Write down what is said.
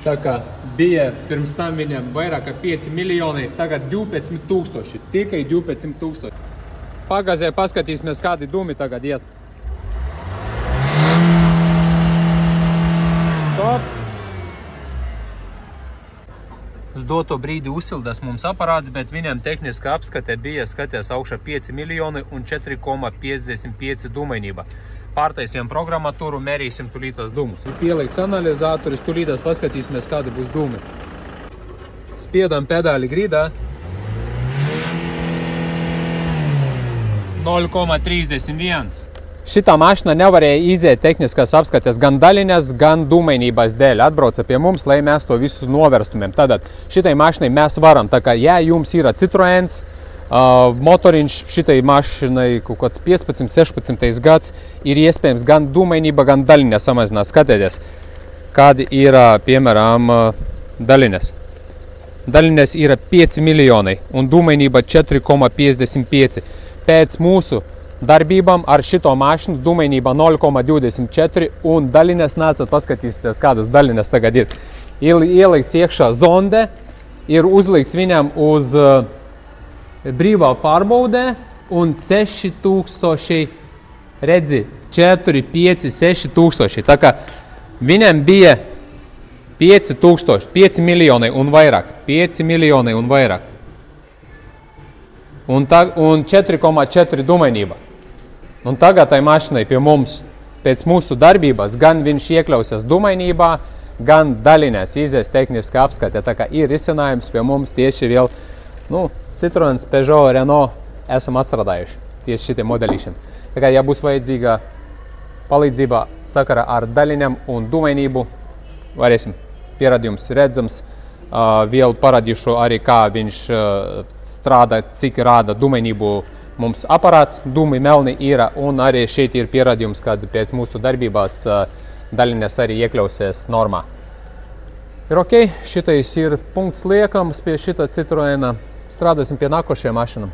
Tā kā bija pirms tam viņam vairāk kā 5 miljoni, tagad 12 000, tikai 12 000. Pagazē paskatīsimies, kādi dūmi tagad iet. Stop! Uz doto brīdi uzsildās mums aparāts, bet viņam tehniska apskate bija skaties augšā 5 miljoni un 4,55 dūmainība. Pārtaisījām programmatūru, mērīsim tulītās dūmus. Ir pielikts analizatoris, tulītās paskatīsimies, kādi būs dūmi. Spiedam pedāli grīdā. 0,31. Šitā mašina nevarēja iziet tehniskās apskates gan daļiņas, gan dūmainības dēļ. Atbrauca pie mums, lai mēs to visu noverstumiem. Tātad šitai mašinai mēs varam, tā kā ja jums ir Citroens, motoriņš šitai mašinai kaut kāds 15-16 gads, ir iespējams gan dūmainība, gan daļiņas samazināt. Skatieties, kādi ir, piemēram, daļiņas. Daļiņas ir 5 miljoni un dūmainība 4,55. Pēc mūsu darbībām ar šito mašinu dūmainība 0,24 un daļiņas nācat paskatīsieties, kādas daļiņas tagad ir. Ielikts iekšā zonde, ir uzlikts viņam uz brīvā pārbaudē un 6000, redzi, 4, 5, 6000. Tā kā viņam bija 5 miljoni un vairāk. 5 miljoni un vairāk. Un 4,4 dūmainība. Un tagad tai mašinai pie mums pēc mūsu darbības gan viņš iekļausies dūmainībā, gan daļinās izies tehniskā apskate. Tā kā ir risinājums pie mums tieši vēl, Citroens, Peugeot, Renault esam atstrādājuši tieši šitiem modelīšiem. Tā kā, ja būs vajadzīga palīdzība sakarā ar daļiņām un dūmainību, varēsim pierādījums redzams. Vēl parādīšu arī, kā viņš strādā, cik rāda dūmainību mums aparāts, dūmi melni ir, un arī šeit ir pierādījums, kad pēc mūsu darbībās daļiņas arī iekļausies normā. Ir ok, šitais ir punkts liekams pie šita Citroena. Strādāsim pie nākošajām mašinām.